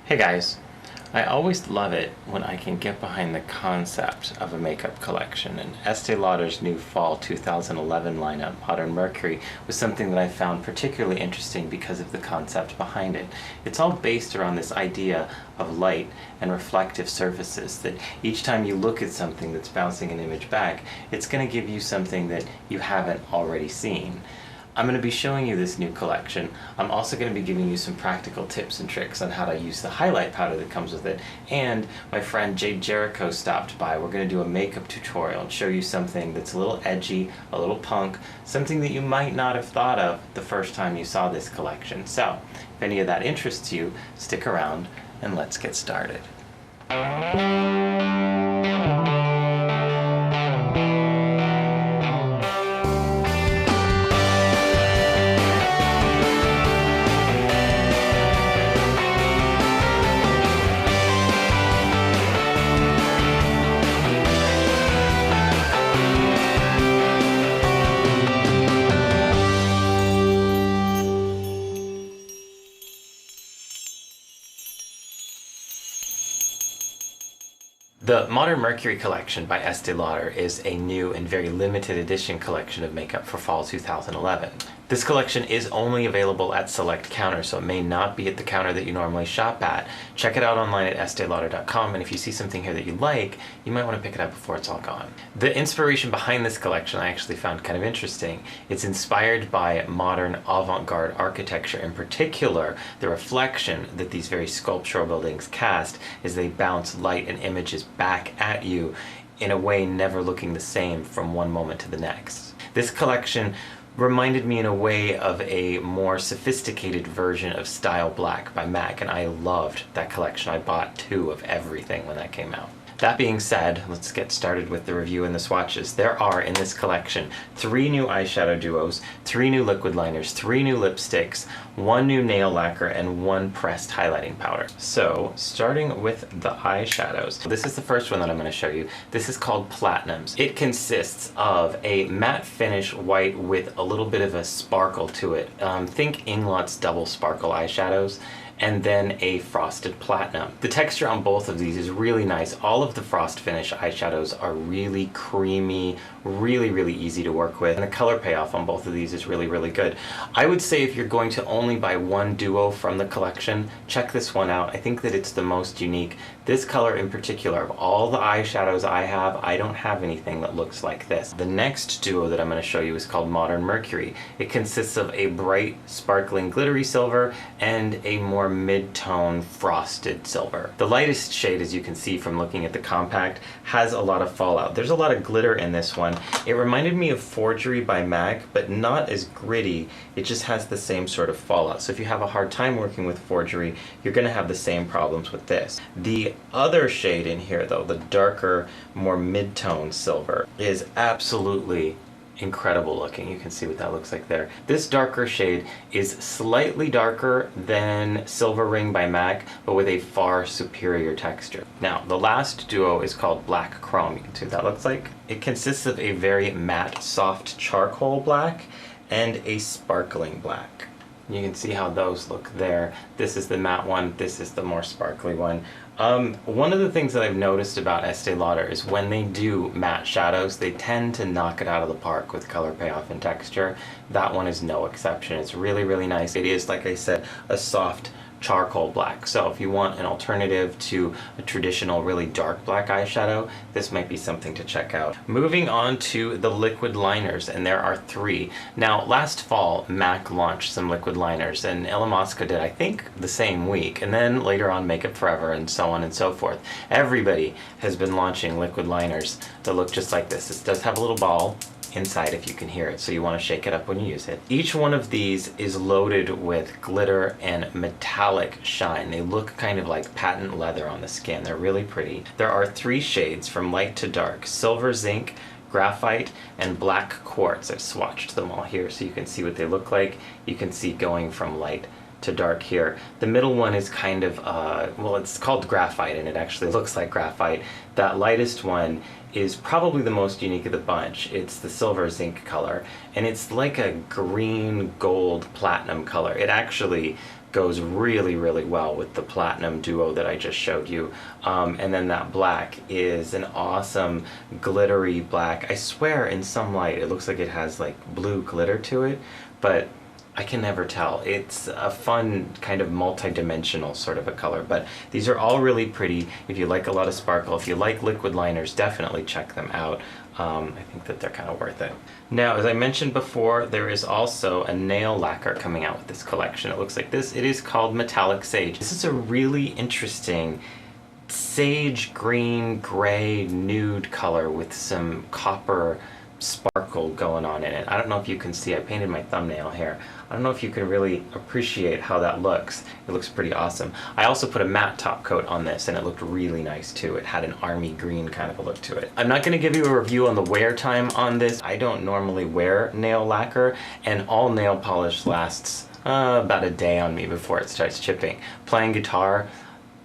Hey guys, I always love it when I can get behind the concept of a makeup collection, and Estee Lauder's new fall 2011 lineup, Modern Mercury, was something that I found particularly interesting because of the concept behind it. It's all based around this idea of light and reflective surfaces, that each time you look at something that's bouncing an image back, it's going to give you something that you haven't already seen. I'm going to be showing you this new collection. I'm also going to be giving you some practical tips and tricks on how to use the highlight powder that comes with it. And my friend Jade Jericho stopped by. We're going to do a makeup tutorial and show you something that's a little edgy, a little punk, something that you might not have thought of the first time you saw this collection. So, if any of that interests you, stick around and let's get started. The Modern Mercury collection by Estee Lauder is a new and very limited edition collection of makeup for fall 2011. This collection is only available at select counters, so it may not be at the counter that you normally shop at. Check it out online at esteelauder.com, and if you see something here that you like, you might want to pick it up before it's all gone. The inspiration behind this collection I actually found kind of interesting. It's inspired by modern avant-garde architecture, in particular the reflection that these very sculptural buildings cast as they bounce light and images back at you in a way never looking the same from one moment to the next. This collection reminded me in a way of a more sophisticated version of Style Black by MAC, and I loved that collection. I bought 2 of everything when that came out. That being said, let's get started with the review and the swatches. There are, in this collection, 3 new eyeshadow duos, 3 new liquid liners, 3 new lipsticks, 1 new nail lacquer, and 1 pressed highlighting powder. So, starting with the eyeshadows. This is the first one that I'm going to show you. This is called Platinums. It consists of a matte finish white with a little bit of a sparkle to it. Think Inglot's double sparkle eyeshadows, and then a frosted platinum. The texture on both of these is really nice. All of the frost finish eyeshadows are really creamy, really easy to work with, and the color payoff on both of these is really good. I would say if you're going to only buy one duo from the collection, check this one out. I think that it's the most unique. This color in particular, of all the eyeshadows I have, I don't have anything that looks like this. The next duo that I'm going to show you is called Modern Mercury. It consists of a bright, sparkling, glittery silver and a more mid-tone frosted silver. The lightest shade, as you can see from looking at the compact, has a lot of fallout. There's a lot of glitter in this one. It reminded me of Forgery by MAC, but not as gritty. It just has the same sort of fallout. So if you have a hard time working with Forgery, you're going to have the same problems with this. The other shade in here, though, the darker, more mid-tone silver, is absolutely incredible looking. You can see what that looks like there. This darker shade is slightly darker than Silver Ring by MAC, but with a far superior texture. Now, the last duo is called Black Chrome. You can see what that looks like. It consists of a very matte, soft charcoal black and a sparkling black. You can see how those look there. This is the matte one, this is the more sparkly one. One of the things that I've noticed about Estee Lauder is when they do matte shadows, they tend to knock it out of the park with color payoff and texture. That one is no exception. It's really nice. It is, like I said, a soft charcoal black. So if you want an alternative to a traditional really dark black eyeshadow, this might be something to check out. Moving on to the liquid liners, and there are 3. Now, last fall, MAC launched some liquid liners, and Illamasqua did, I think, the same week, and then later on Makeup Forever, and so on and so forth. Everybody has been launching liquid liners that look just like this. This does have a little ball inside if you can hear it, so you want to shake it up when you use it. Each one of these is loaded with glitter and metallic shine. They look kind of like patent leather on the skin. They're really pretty. There are 3 shades from light to dark: silver zinc, graphite, and black quartz. I've swatched them all here so you can see what they look like. You can see going from light to dark here. The middle one is kind of, well, it's called graphite, and it actually looks like graphite. That lightest one is probably the most unique of the bunch. It's the silver zinc color, and it's like a green gold platinum color. It actually goes really, really well with the platinum duo that I just showed you. And then that black is an awesome glittery black. I swear in some light it looks like it has like blue glitter to it, but I can never tell. It's a fun kind of multi-dimensional sort of a color, but these are all really pretty. If you like a lot of sparkle, if you like liquid liners, definitely check them out. I think that they're kind of worth it. Now, as I mentioned before, there is also a nail lacquer coming out with this collection. It looks like this. It is called Metallic Sage. This is a really interesting sage green, gray, nude color with some copper sparkle going on in it. I don't know if you can see, I painted my thumbnail here. I don't know if you can really appreciate how that looks. It looks pretty awesome. I also put a matte top coat on this and it looked really nice too. It had an army green kind of a look to it. I'm not going to give you a review on the wear time on this. I don't normally wear nail lacquer, and all nail polish lasts about a day on me before it starts chipping. Playing guitar,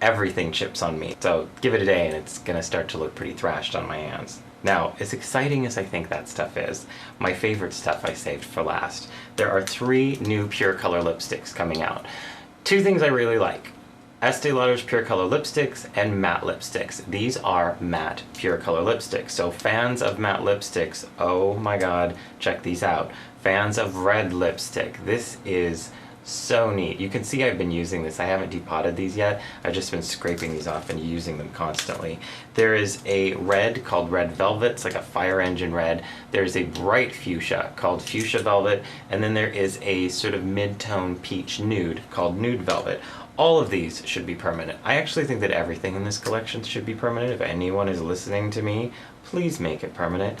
everything chips on me. So give it a day and it's going to start to look pretty thrashed on my hands. Now, as exciting as I think that stuff is, my favorite stuff I saved for last. There are 3 new Pure Color lipsticks coming out. 2 things I really like: Estee Lauder's Pure Color lipsticks and matte lipsticks. These are matte Pure Color lipsticks. So fans of matte lipsticks, oh my god, check these out. Fans of red lipstick, this is so neat. You can see I've been using this. I haven't depotted these yet. I've just been scraping these off and using them constantly. There is a red called Red Velvet. It's like a fire engine red. There's a bright fuchsia called Fuchsia Velvet. And then there is a sort of mid-tone peach nude called Nude Velvet. All of these should be permanent. I actually think that everything in this collection should be permanent. If anyone is listening to me, please make it permanent.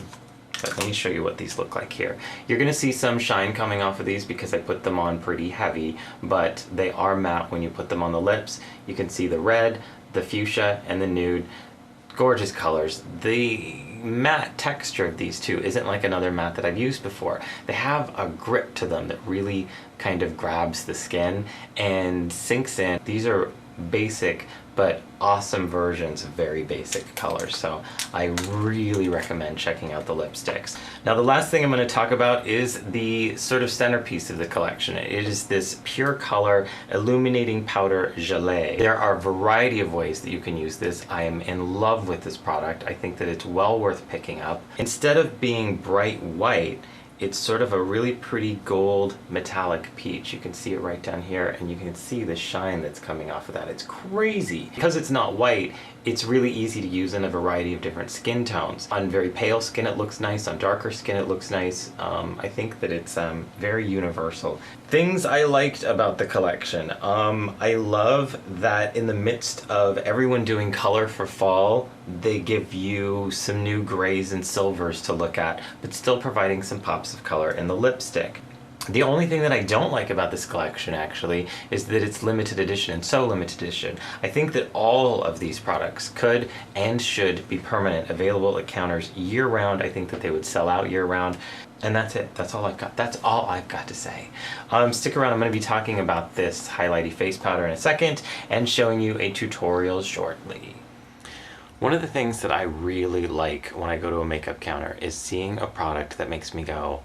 But let me show you what these look like here. You're going to see some shine coming off of these because I put them on pretty heavy, but they are matte when you put them on the lips. You can see the red, the fuchsia, and the nude. Gorgeous colors. The matte texture of these two isn't like another matte that I've used before. They have a grip to them that really kind of grabs the skin and sinks in. These are basic but awesome versions of very basic colors, so I really recommend checking out the lipsticks. Now the last thing I'm going to talk about is the sort of centerpiece of the collection. It is this Pure Color Illuminating Powder Gelée. There are a variety of ways that you can use this. I am in love with this product. I think that it's well worth picking up. Instead of being bright white, it's sort of a really pretty gold metallic peach. You can see it right down here, and you can see the shine that's coming off of that. It's crazy. Because it's not white, it's really easy to use in a variety of different skin tones. On very pale skin it looks nice, on darker skin it looks nice. I think that it's very universal. Things I liked about the collection. I love that in the midst of everyone doing color for fall, they give you some new grays and silvers to look at, but still providing some pops of color in the lipstick. The only thing that I don't like about this collection, actually, is that it's limited edition, and so limited edition. I think that all of these products could and should be permanent, available at counters year-round. I think that they would sell out year-round. And that's it. That's all I've got. That's all I've got to say. Stick around. I'm going to be talking about this highlighty face powder in a second and showing you a tutorial shortly. One of the things that I really like when I go to a makeup counter is seeing a product that makes me go,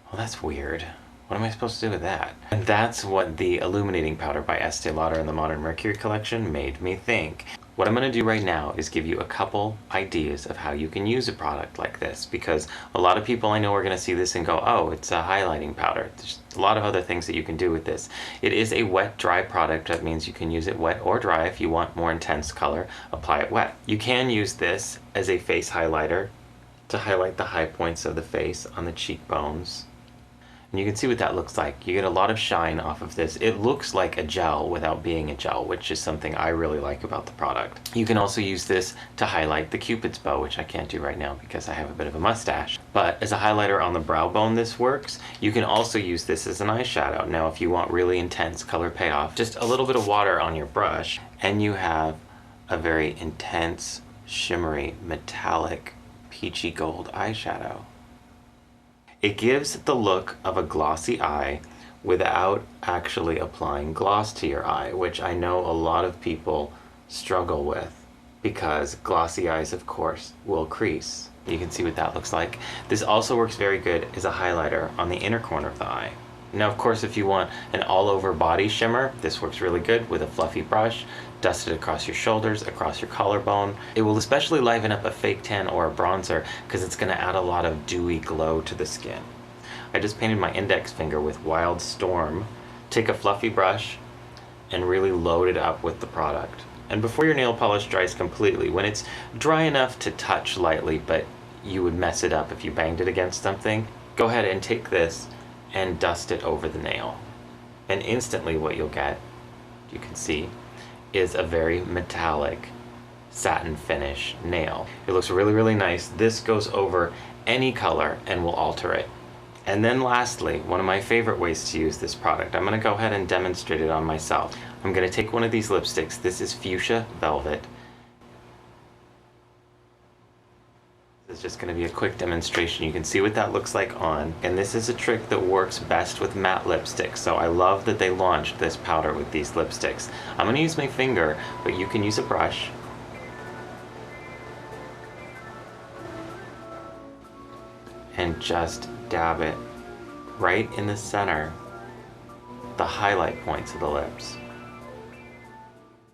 well, that's weird. What am I supposed to do with that? And that's what the Illuminating powder by Estee Lauder in the Modern Mercury collection made me think. What I'm going to do right now is give you a couple ideas of how you can use a product like this, because a lot of people I know are going to see this and go, oh, it's a highlighting powder. There's a lot of other things that you can do with this. It is a wet-dry product. That means you can use it wet or dry. If you want more intense color, apply it wet. You can use this as a face highlighter to highlight the high points of the face on the cheekbones. And you can see what that looks like. You get a lot of shine off of this. It looks like a gel without being a gel, which is something I really like about the product. You can also use this to highlight the Cupid's bow, which I can't do right now because I have a bit of a mustache. But as a highlighter on the brow bone, this works. You can also use this as an eyeshadow. Now, if you want really intense color payoff, just a little bit of water on your brush, and you have a very intense, shimmery, metallic, peachy gold eyeshadow. It gives the look of a glossy eye without actually applying gloss to your eye, which I know a lot of people struggle with because glossy eyes, of course, will crease. You can see what that looks like. This also works very good as a highlighter on the inner corner of the eye. Now, of course, if you want an all-over body shimmer, this works really good with a fluffy brush. Dust it across your shoulders, across your collarbone. It will especially liven up a fake tan or a bronzer because it's going to add a lot of dewy glow to the skin. I just painted my index finger with Wild Storm. Take a fluffy brush and really load it up with the product. And before your nail polish dries completely, when it's dry enough to touch lightly, but you would mess it up if you banged it against something, go ahead and take this and dust it over the nail. And instantly what you'll get, you can see, is a very metallic satin finish nail. It looks really, really nice. This goes over any color and will alter it. And then lastly, one of my favorite ways to use this product, I'm gonna go ahead and demonstrate it on myself. I'm gonna take one of these lipsticks. This is Fuchsia Velvet. This is just going to be a quick demonstration. You can see what that looks like on. And this is a trick that works best with matte lipsticks. So I love that they launched this powder with these lipsticks. I'm going to use my finger, but you can use a brush. And just dab it right in the center, the highlight points of the lips.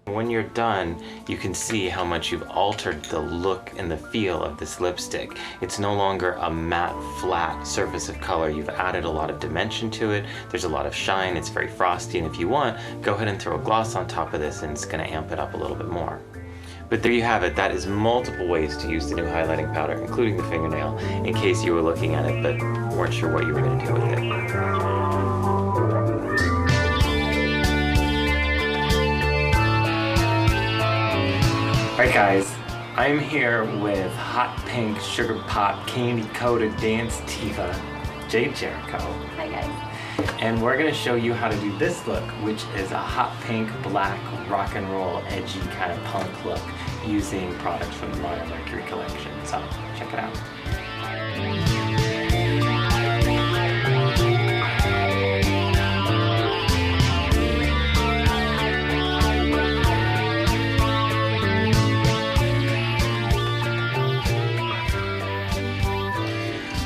When you're done, you can see how much you've altered the look and the feel of this lipstick. It's no longer a matte, flat surface of color. You've added a lot of dimension to it. There's a lot of shine. It's very frosty, and if you want, go ahead and throw a gloss on top of this, and it's going to amp it up a little bit more. But there you have it. That is multiple ways to use the new highlighting powder, including the fingernail, in case you were looking at it but weren't sure what you were going to do with it. Alright guys, I'm here with hot pink sugar pop candy coated dance diva, Jade Jericho. Hi guys. And we're going to show you how to do this look, which is a hot pink, black, rock and roll, edgy kind of punk look using products from the Modern Mercury collection. So check it out.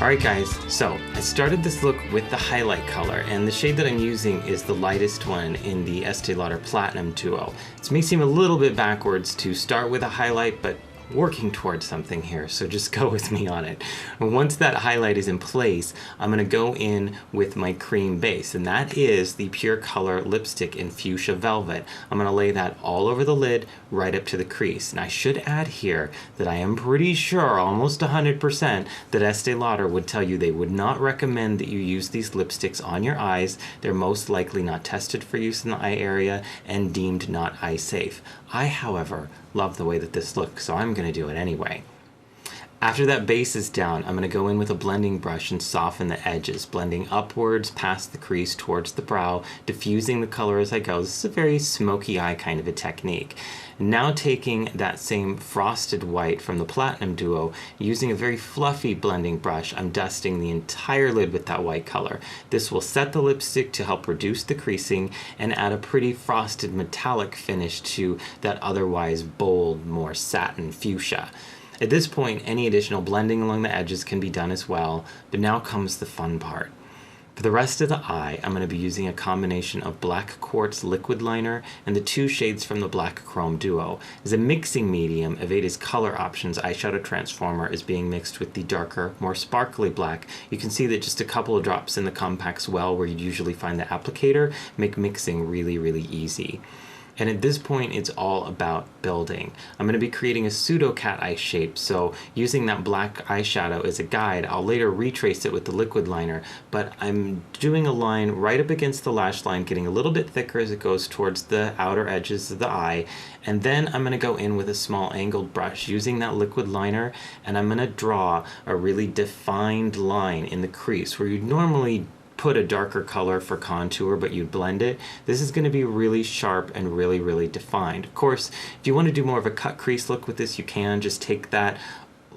Alright guys, so I started this look with the highlight color, and the shade that I'm using is the lightest one in the Estée Lauder Platinum Duo. It may seem a little bit backwards to start with a highlight, but working towards something here, so just go with me on it. And once that highlight is in place, I'm going to go in with my cream base, and that is the Pure Color lipstick in Fuchsia Velvet. I'm going to lay that all over the lid, right up to the crease. And I should add here that I am pretty sure, almost 100%, that Estée Lauder would tell you they would not recommend that you use these lipsticks on your eyes. They're most likely not tested for use in the eye area and deemed not eye safe. I, however, love the way that this looks, so I'm going to do it anyway. After that base is down, I'm going to go in with a blending brush and soften the edges, blending upwards past the crease towards the brow, diffusing the color as I go. This is a very smoky eye kind of a technique. Now taking that same frosted white from the Platinum Duo, using a very fluffy blending brush, I'm dusting the entire lid with that white color. This will set the lipstick to help reduce the creasing and add a pretty frosted metallic finish to that otherwise bold, more satin fuchsia. At this point, any additional blending along the edges can be done as well, but now comes the fun part. For the rest of the eye, I'm going to be using a combination of Black Quartz Liquid Liner and the two shades from the Black Chrome Duo. As a mixing medium, Aveda's Color Options Eyeshadow Transformer is being mixed with the darker, more sparkly black. You can see that just a couple of drops in the compact swell where you'd usually find the applicator make mixing really, really easy. And at this point, it's all about building. I'm going to be creating a pseudo cat eye shape, so using that black eyeshadow as a guide, I'll later retrace it with the liquid liner, but I'm doing a line right up against the lash line, getting a little bit thicker as it goes towards the outer edges of the eye, and then I'm going to go in with a small angled brush using that liquid liner, and I'm going to draw a really defined line in the crease where you'd normally put a darker color for contour, but you'd blend it. This is going to be really sharp and really, really defined. Of course, if you want to do more of a cut crease look with this, you can just take that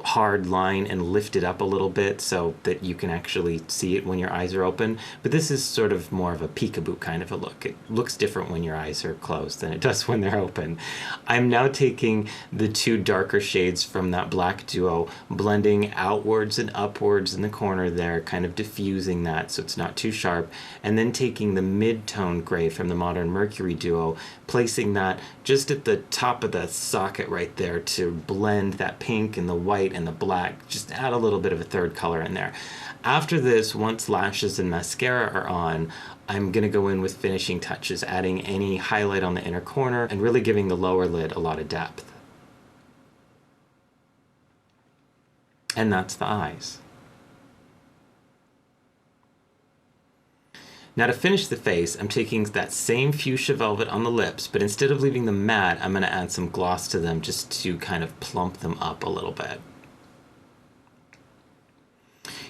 hard line and lift it up a little bit so that you can actually see it when your eyes are open. But this is sort of more of a peekaboo kind of a look. It looks different when your eyes are closed than it does when they're open. I'm now taking the two darker shades from that black duo, blending outwards and upwards in the corner there, kind of diffusing that so it's not too sharp, and then taking the mid-tone gray from the Modern Mercury duo, placing that just at the top of the socket right there to blend that pink and the white and the black, just add a little bit of a third color in there. After this, once lashes and mascara are on, I'm gonna go in with finishing touches, adding any highlight on the inner corner and really giving the lower lid a lot of depth. And that's the eyes. Now to finish the face, I'm taking that same fuchsia velvet on the lips, but instead of leaving them matte, I'm gonna add some gloss to them just to kind of plump them up a little bit.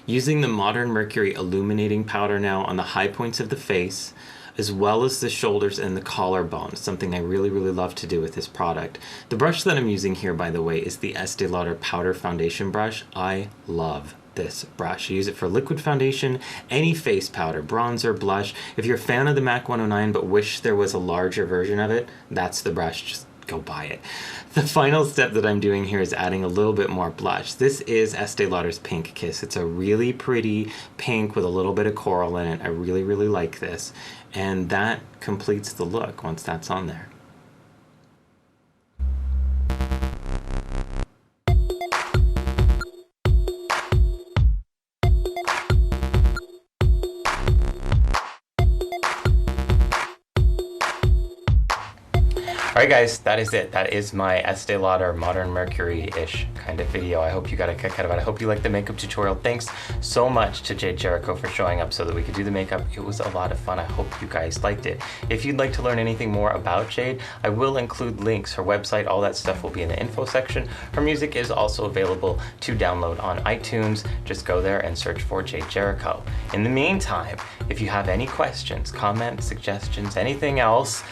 Using the Modern Mercury Illuminating powder now on the high points of the face, as well as the shoulders and the collarbone, something I really, really love to do with this product. The brush that I'm using here, by the way, is the Estée Lauder Powder Foundation brush. I love this brush. I use it for liquid foundation, any face powder, bronzer, blush. If you're a fan of the MAC 109 but wish there was a larger version of it, that's the brush. Just go buy it. The final step that I'm doing here is adding a little bit more blush. This is Estée Lauder's Pink Kiss. It's a really pretty pink with a little bit of coral in it. I really, really like this. And that completes the look once that's on there. Alright guys, that is it. That is my Estée Lauder Modern Mercury-ish kind of video. I hope you got a kick out of it. I hope you liked the makeup tutorial. Thanks so much to Jade Jericho for showing up so that we could do the makeup. It was a lot of fun. I hope you guys liked it. If you'd like to learn anything more about Jade, I will include links. Her website, all that stuff will be in the info section. Her music is also available to download on iTunes. Just go there and search for Jade Jericho. In the meantime, if you have any questions, comments, suggestions, anything else,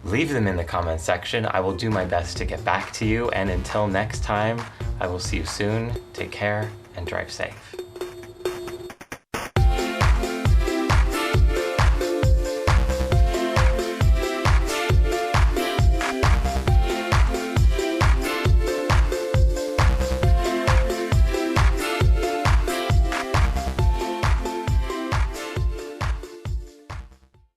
leave them in the comment section. I will do my best to get back to you. And until next time, I will see you soon. Take care and drive safe.